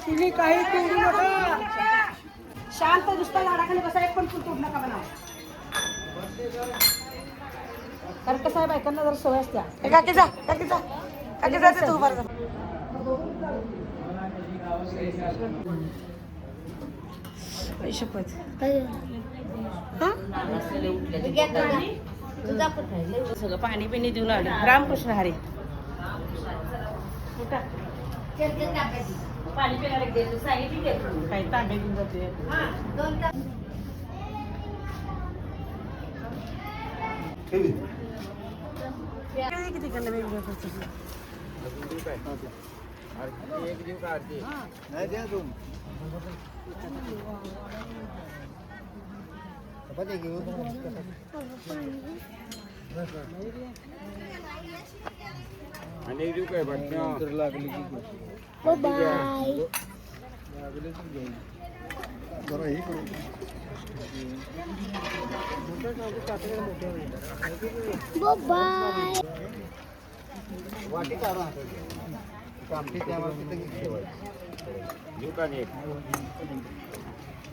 तुम्ही काही तोडू नका, शांत नुसता झाडाखाली बसा, एक पण फुल तोडू नका म्हणा. कारण कसं आहे बायकांना जर सवय असत्या काकीचा ते तू बरं सगळं पाणी पिणी देऊन आले. रामकृष्ण हरी. पाणी पिण्याला काही तांबे घेऊन जाते. किती करणार वेगवेगळं आणि देऊ काय बाटल्या लागली वाटी काढून कामठी त्यावर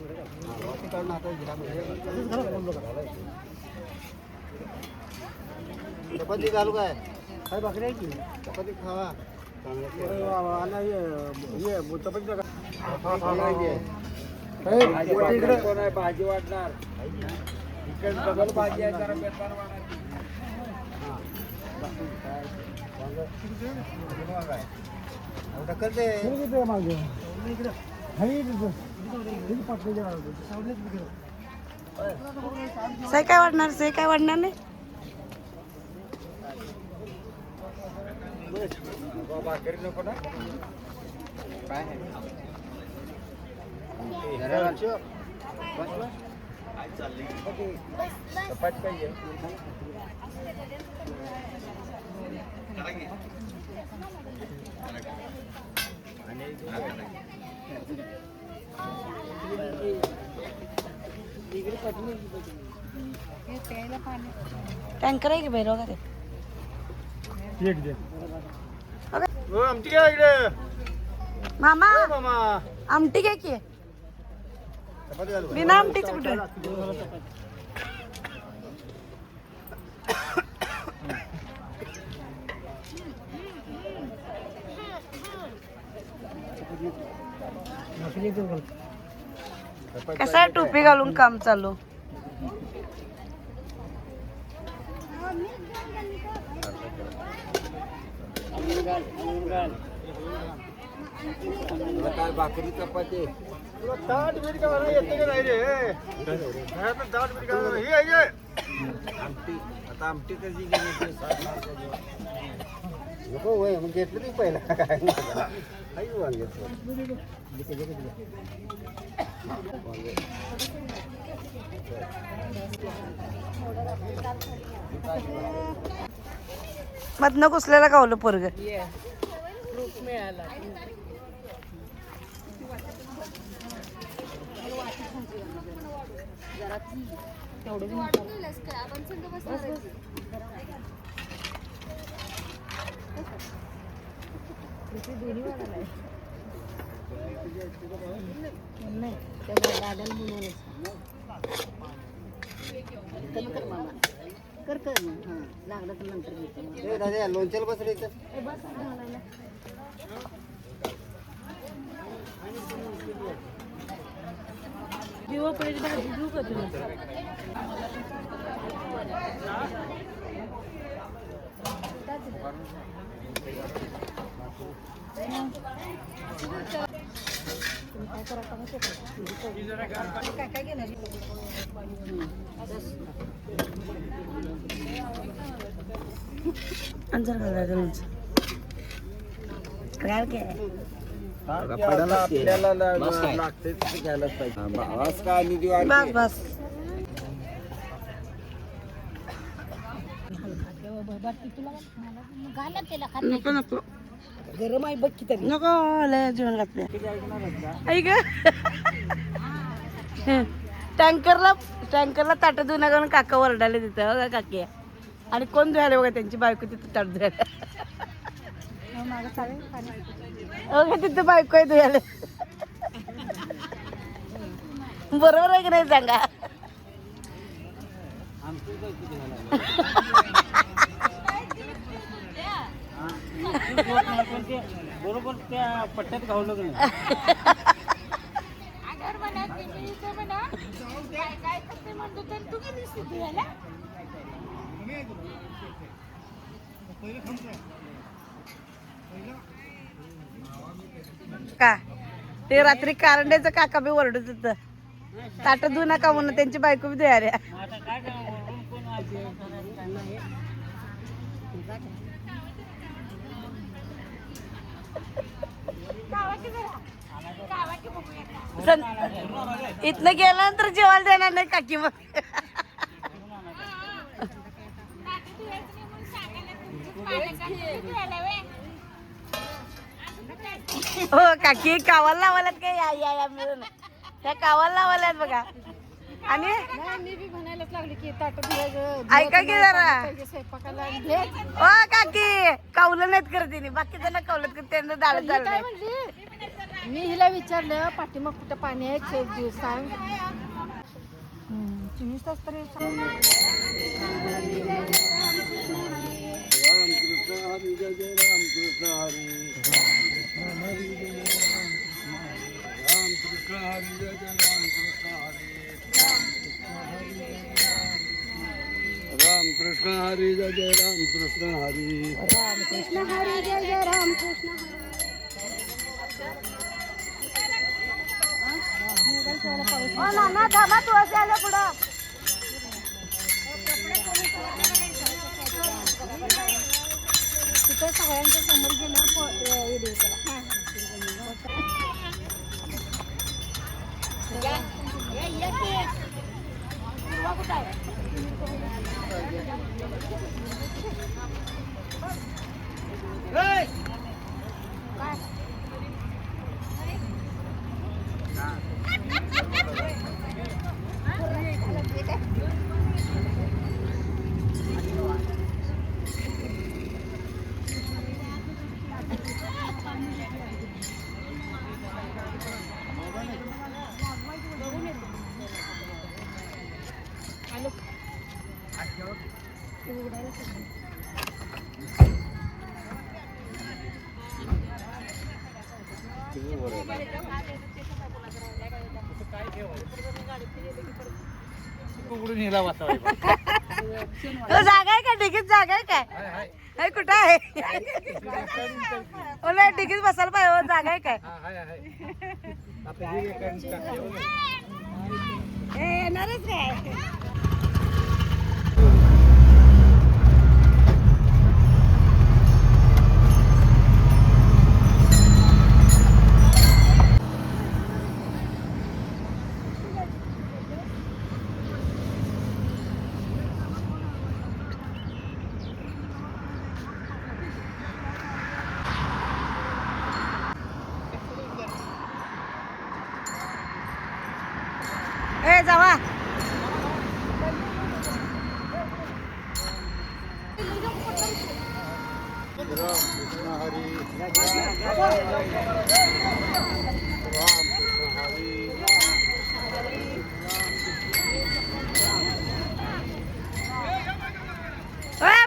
वाटी काढून चपाती घालू काय काय भाकरी आहे की चपाती खावा भाजी वाटणार इकडे भाजी आहे जरा काय वाढणार काय वाढणार नाही. भाकरी नको ना काय चपाती पाहिजे. टँकर आहे की बाहेर वगैरे आमची काय इकडे मामा मामा आमटी काय की चपाती घालू बिना आमटीच कुठे. कसं आहे टोपी घालून काम चालू. काय भाकरी चपाती ताट बीट का येते का नाही रे ताट बीट का ही आहे आमटी आता आमटी कशी नको वय मग घेतलं नाही पहिला काय मधनं घुसलेला गावलं पोरग. मिळाला कर लागलं तर नंतर लोणच्याला बस रे दिवाळीची भाजी देऊ का तुला. अंजर घालायचं काय काय आपल्याला लागते घ्यायलाच पाहिजे. बस बस नको नको गरम आहे बघ की तरी नको लय जेवण घातले ऐक टँकरला ताट धुवून नका म्हणून काका ओरडाले तिथं बघा काकी. आणि कोण धुवायला बघा त्यांची बायको तिथं ताट धुवायला. बघा तिथं बायको आहे धुवायला. बरोबर आहे की नाही सांगा. बरोबर त्या पट्ट्यात घावलं की का ते रात्री कारंड्याचं काका बी ओरडत होतं ताट धुवू नका म्हणून त्यांची बायको बी धुयाऱ्या. इथनं गेल्यानंतर जेवायला देणार नाही काकी मग. हो काकी कावाला लावाल्यात काय या या या मिळून त्या कावाला लावाल्यात बघा. आणि मी बी म्हणायलाच लागले की ताट धुवायचं ऐका की जरा स्वयंपाकाला ओ काकी कावलं नाहीत करते नी बाकी त्यांना कावलत करते त्यांना डाळ काय झालं. म्हणली मी हिला विचारलं पाठीमाग कुठं पाणी आहे दिवस सांग 24 तास तरी रामकृष्ण हरी जय जय रामकृष्ण हरी रामकृष्ण हरी जय जय रामकृष्ण हरी रामकृष्ण हरी जय जय रामकृष्ण हरी रामकृष्ण हरी जय जय रामकृष्ण हो नाना थांबा तू असं आलं पुढं. तिथे सगळ्यांच्या समोर गेल्यावर व्हिडिओ करा. जागा आहे का डिगीत जागा आहे काय हाय कुठं आहे ओला डिगीत बसायला पाहिजे जागा आहे काय येणारच काय. जावा रामकृष्ण हरी रामकृष्ण हरी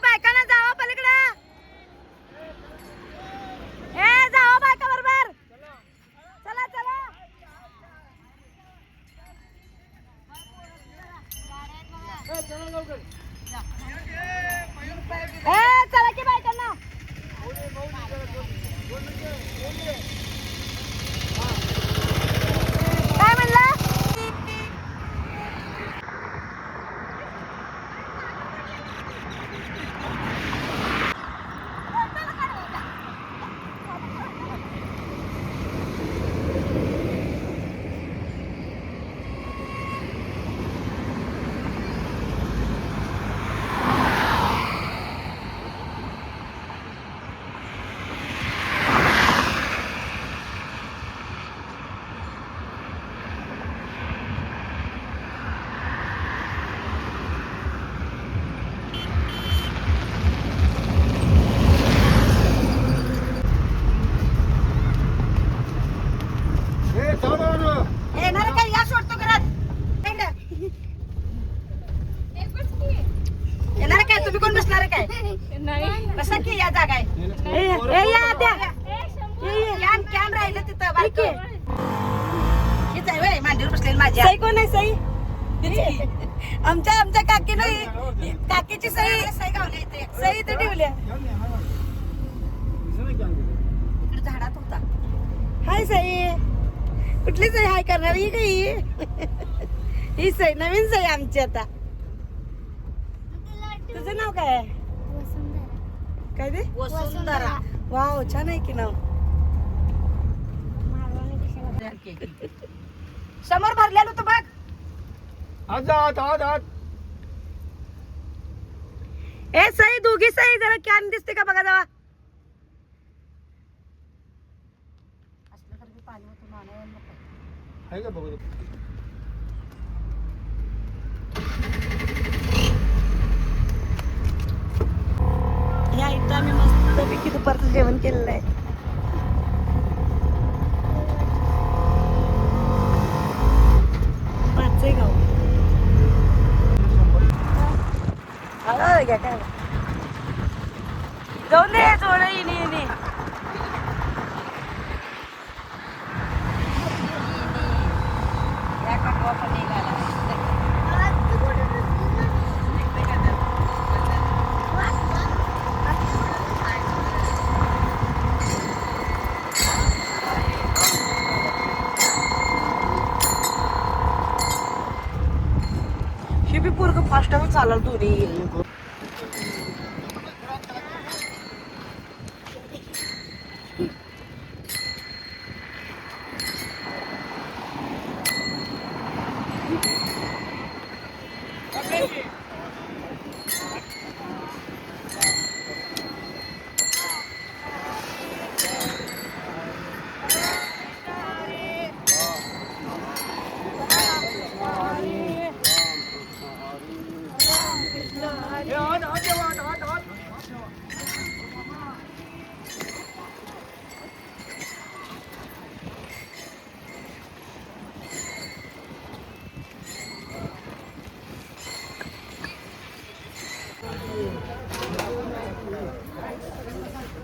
बायकांना जावा पलीकडे जावा बायका बरोबर चला चला. चला की बायकांना काय म्हणला. बसा की या जागा कॅम राहिलं तिथं बारकं. हीच आहे व्हय, मांडीवर बसलेली माझ्या. सई कोण आहे सई? आमच्या काकी नाही, काकीची सई गावली इथे. सई इथे ठेवल्या इकडे झाडात होता. हाय सई. कुठली सई हाय करणार ही काही? ही सई नवीन सई आमची आता. तुझं नाव काय आहे? काय ते? वसुंधरा. वाव छान आहे की नाव. समोर भरलेलं होतं बघ. आत ए सई, दोघी सई जरा कॅन दिसते का बघा जावा. आहे का बघू. या इथं आम्ही मस्तपैकी दुपारचं जेवण केलेलं आहे. पाचेगाव. घ्या काय जाऊन दे थोडं येणे बी पोरग फास्ट चालल दोन्ही.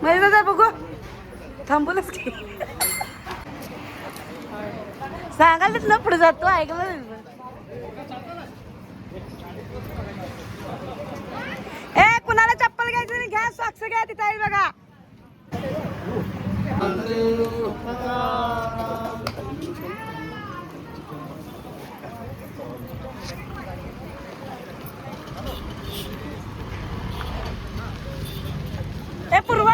मध्ये दादा बघू थांबूनच की सांगायलाच ना पुढे जातो ऐकलं. ए कुणाला चप्पल घ्यायचं नाही घ्या, सॉक्स घ्या तिथे आहे बघा. ए पूर्वा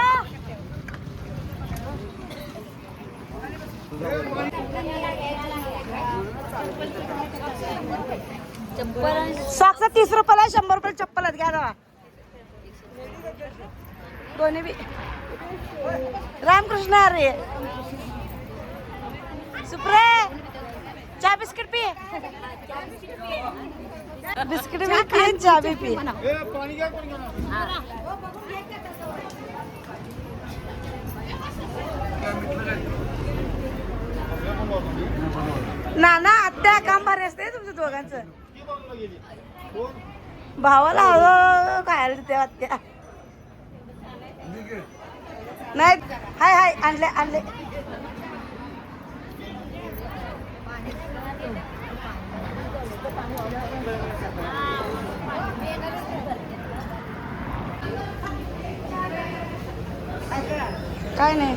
सॉक्स 30 रुपयाला, 100 रुपये चप्पल घ्या दावा दोन्ही बी. रामकृष्ण अरे सुप्रे चहा बिस्किट पी. बिस्किट भी पी चहा भी पी. नाना आत्या काम भारी असते तुमच्या दोघांचं. भावाला हवं खायला देते आत्या. नाही हाय हाय आणले आणले. काय नाही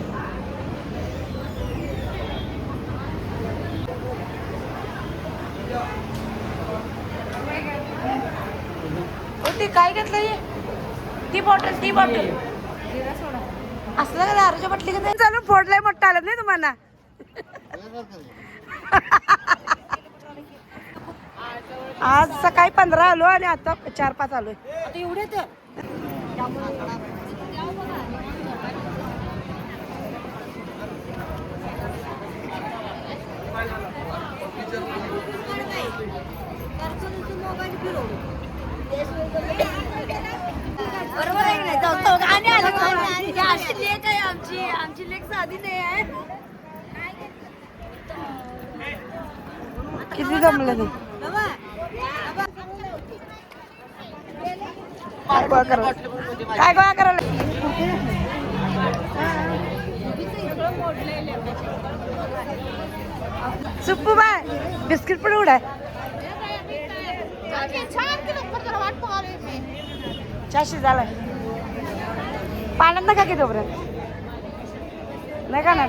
ती काय घेतलं ती बॉटल असलं का दारूच्या बाटली का चालून फोडलाय मोठा आलं नाही तुम्हाला. आज सकाळी 15 आलो आणि आता 4-5 आलोय. आता एवढे तर बरोबर आहे नाही जाऊ गाणी आली लेख आहे आमची लेख साधी नाही आहे. किती जमलं काय गोळा करायला सुप्पू बाय बिस्किट पण उडाय चहा शिजालाय पाण्यात नका की तोपर्यंत नाही का ना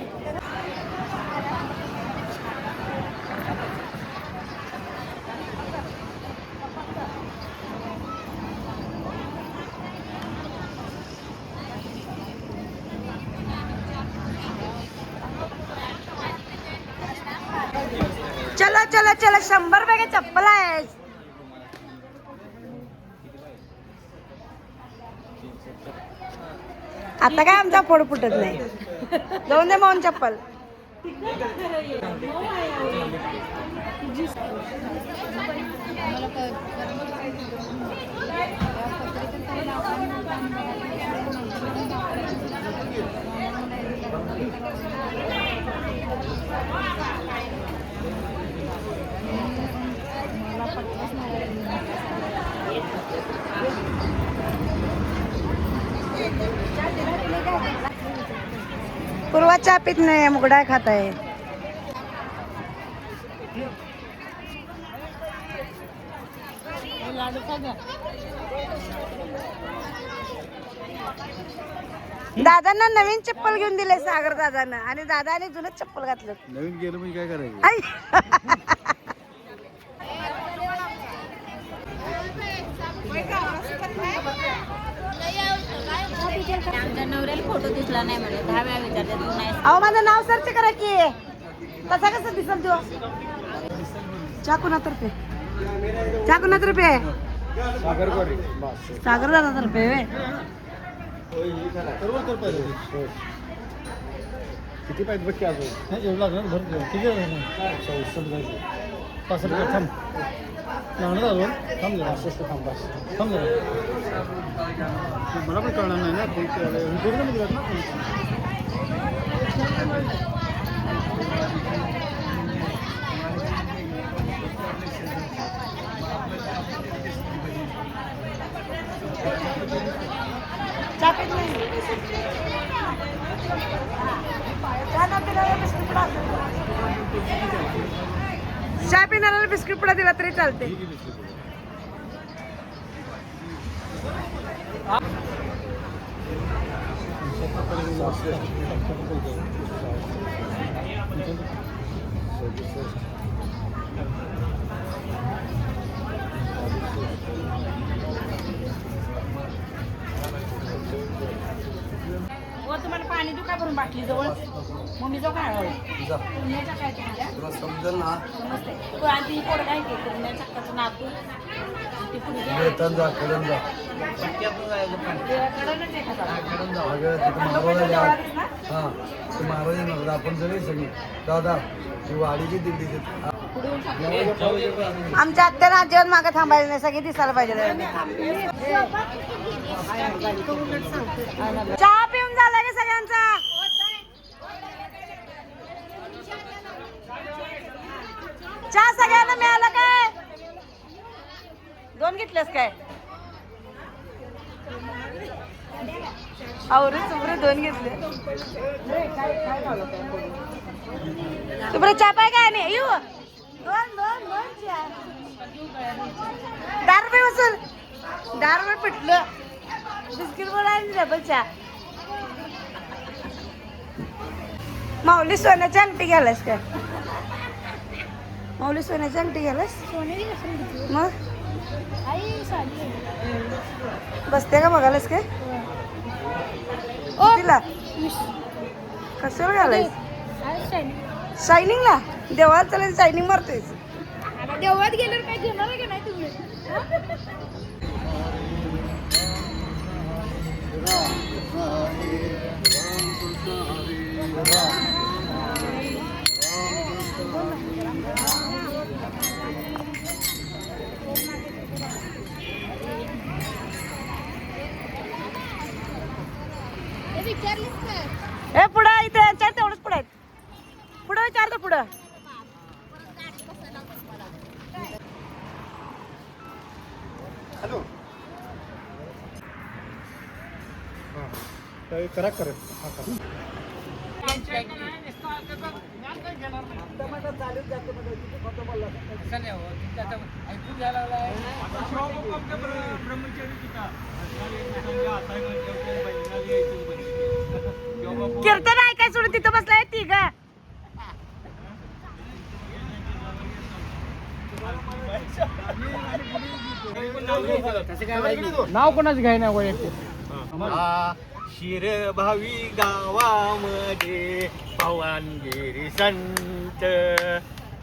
चलो चलो चलो 100 रुपये की चप्पल आहे आता काय आमचा फोड फुटत नाही जाऊन दे माऊन चप्पल पूर्वा चहा पित नाही मुगडाय खात आहे दादांना नवीन चप्पल घेऊन दिले सागर दादांना आणि दादाने जुनच चप्पल घातलं नवीन गेलं म्हणजे काय करायचं आई आमच्या नवऱ्याला फोटो दिसला नाही म्हणे 10 वेळा विचारते तू नाही अहो माझं नाव सर्च करा की कसा कसं दिसल तो चहा कुणातर्फे चहा कुणातर्फे सागर गोरे बस सागर दादातर्फे वे किती पाहिजे बघ की अजून एवढं लागणार भरपूर किती पाच रुपये थांब लागणार अजून थांब जरा स्वस्त थांब बस थांब जरा मला पण कळणार नाही ना पूर्ण दिलात ना चहा पित नाही चहा पिणाऱ्याला बिस्किट पुडा दिला तरी चालते तुम्हाला पाणी देऊ का भरून बाटली जवळ मम्मी जाऊ काय पुण्याच्या काय तुला समजेल ना समजते तू आधी पोरं काय की पुण्याच्या कसं नातू ती पुढे आपण सगळे सगळी दादा ती वाडीची दिल्ली आमच्या आत्यानं आजीवन मागं थांबायचं नाही सगळे दिसायला पाहिजे चहा पिऊन झाला की सगळ्यांचा चहा सगळ्यांना मिळाला काय 2 घेतलेस काय आवरे चुबरे 2 घेतले तुमरे चहा पाय काय नाही येऊ 2 चहा 10 रुपये वसूल 10 रुपये पिटलं बिस्किट बोलायला डबल चहा माऊली सोन्याची अंगठी घ्यालास काय माऊली सोन्याची अंगठी घ्यालास मग बसते का बघायलास काय तिला कशावर घालायस शायनिंगला देवाला त्याला शायनिंग मारतोय देवळात गेल्यावर काय घेणार आहे का नाही तुम्ही ए पुढं इथे चार तेवढंच पुढं आहेत पुढं विचारतो पुढं हॅलो करा करा कीर्तन ऐकाय सोडून तिथं बसलाय ती ग नाव कोणाच घ्याय ना शिरभावी गावामध्ये भवानगिरी संत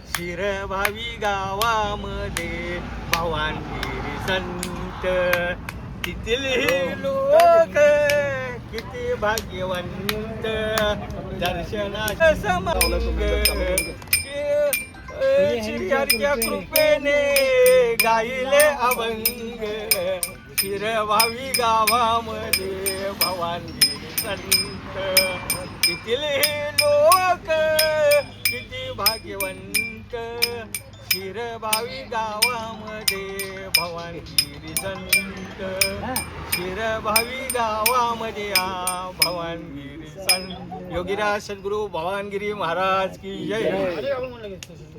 शिरभावी गावामध्ये भवानगिरी संत तिथील लोक किती भाग्यवंत दर्शनाच्या समंग श्रीहरीच्या कृपेने गायले अभंग शिरभावी गावामध्ये भवानगिरी संत तिथील लोक किती भाग्यवंत शिरभावी गावामध्ये भवानगिरी संत शिरभावी गावामध्ये भवानगिरी संत योगीराज सद्गुरू भवानगिरी महाराज की जय